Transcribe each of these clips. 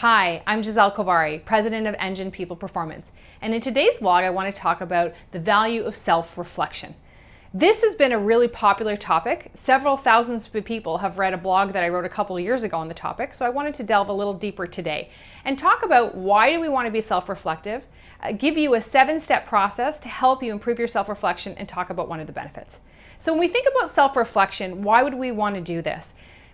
Hi, I'm Giselle Kovary, President of Engine People Performance, and in today's vlog I want to talk about the value of self-reflection. This has been a really popular topic. Several thousands of people have read a blog that I wrote a couple of years ago on the topic, so I wanted to delve a little deeper today and talk about why do we want to be self-reflective, give you a 7-step process to help you improve your self-reflection, and talk about one of the benefits. So when we think about self-reflection, why would we want to do this?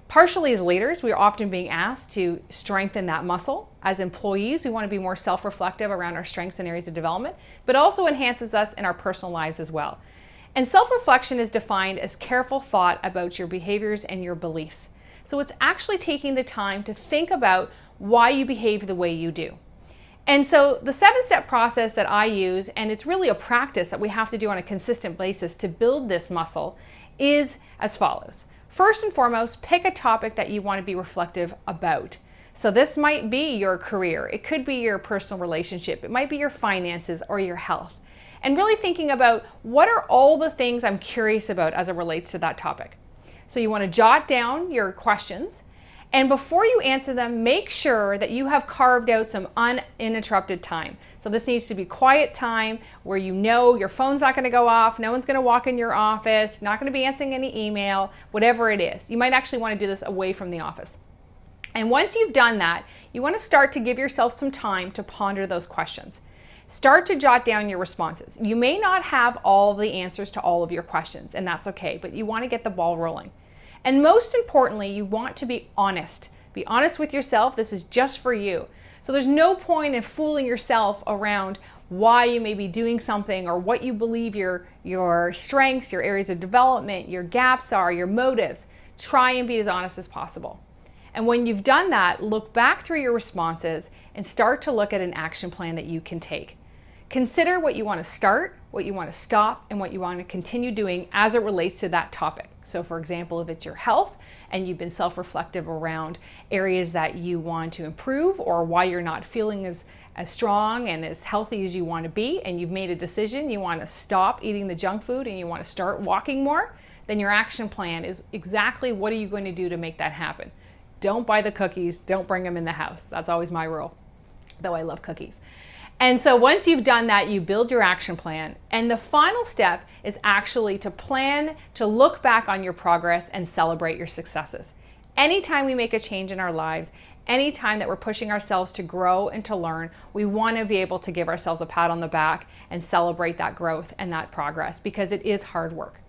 Partially as leaders, we are often being asked to strengthen that muscle. As employees, we want to be more self-reflective around our strengths and areas of development, but also enhances us in our personal lives as well. And self-reflection is defined as careful thought about your behaviors and your beliefs. So it's actually taking the time to think about why you behave the way you do. And so the 7-step process that I use, and it's really a practice that we have to do on a consistent basis to build this muscle, is as follows. First and foremost, pick a topic that you want to be reflective about. So this might be your career, it could be your personal relationship, it might be your finances or your health. And really thinking about what are all the things I'm curious about as it relates to that topic. So you want to jot down your questions, and before you answer them, make sure that you have carved out some uninterrupted time. So this needs to be quiet time where you know your phone's not going to go off, no one's going to walk in your office, not going to be answering any email, whatever it is. You might actually want to do this away from the office. And once you've done that, you want to start to give yourself some time to ponder those questions. Start to jot down your responses. You may not have all the answers to all of your questions, and that's okay, but you want to get the ball rolling. And most importantly, you want to be honest. Be honest with yourself. This is just for you. So there's no point in fooling yourself around why you may be doing something or what you believe your strengths, your areas of development, your gaps are, your motives. Try and be as honest as possible. And when you've done that, look back through your responses and start to look at an action plan that you can take. Consider what you want to start, what you want to stop, and what you want to continue doing as it relates to that topic. So for example, if it's your health and you've been self-reflective around areas that you want to improve or why you're not feeling as strong and as healthy as you want to be, and you've made a decision, you want to stop eating the junk food and you want to start walking more, then your action plan is exactly what are you going to do to make that happen. Don't buy the cookies, don't bring them in the house. That's always my rule, though I love cookies. And so once you've done that, you build your action plan. And the final step is actually to plan to look back on your progress and celebrate your successes. Anytime we make a change in our lives, anytime that we're pushing ourselves to grow and to learn, we want to be able to give ourselves a pat on the back and celebrate that growth and that progress because it is hard work.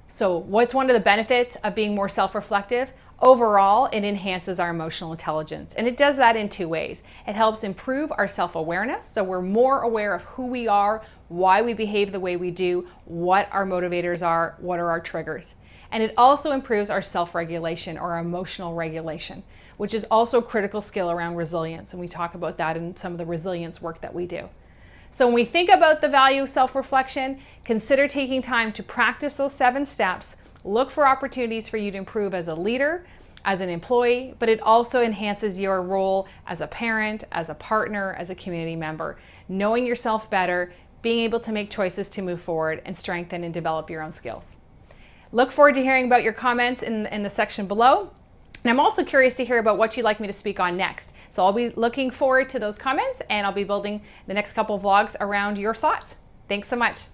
So what's one of the benefits of being more self-reflective? Overall, it enhances our emotional intelligence, and it does that in 2 ways. It helps improve our self-awareness, so we're more aware of who we are, why we behave the way we do, what our motivators are, what are our triggers. And it also improves our self-regulation or our emotional regulation, which is also a critical skill around resilience, and we talk about that in some of the resilience work that we do. So when we think about the value of self-reflection, consider taking time to practice those 7 steps. Look for opportunities for you to improve as a leader, as an employee, but it also enhances your role as a parent, as a partner, as a community member. Knowing yourself better, being able to make choices to move forward and strengthen and develop your own skills. Look forward to hearing about your comments in the section below. And I'm also curious to hear about what you'd like me to speak on next. So I'll be looking forward to those comments, and I'll be building the next couple of vlogs around your thoughts. Thanks so much.